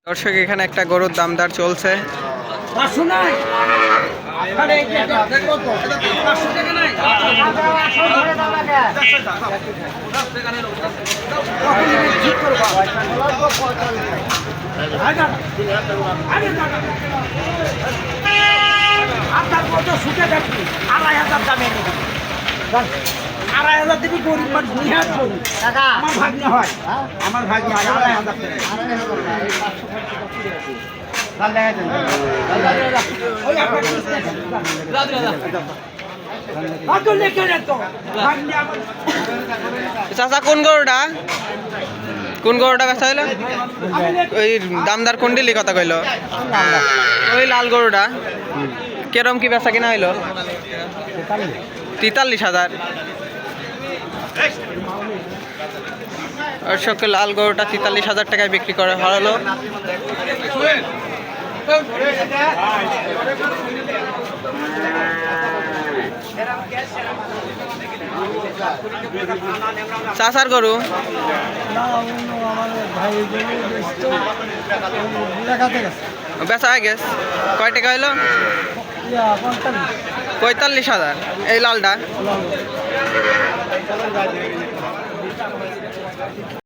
দর্শক এখানে একটা গরুর দামদার চলছে। আড়াই হাজার দিবি গরিব মানুষ নিহাত গরিব আমার ভাগ্নে হয় আমার ভাগ্নে হয় 2,500 চাচা কোন গরুটা বেচা হইলো? ওই দামদার কুন্ডিলি কথা কইলো, ওই লাল গরুটা কেরম কি বেচা কিনা হইলো? 43,000। দর্শক লাল গরুটা 43,000 টাকায় বিক্রি করে হলো। চাচার গরু বেচা হয়ে গেছে, কয় টাকা হইলো? 45,000 এই লালটা।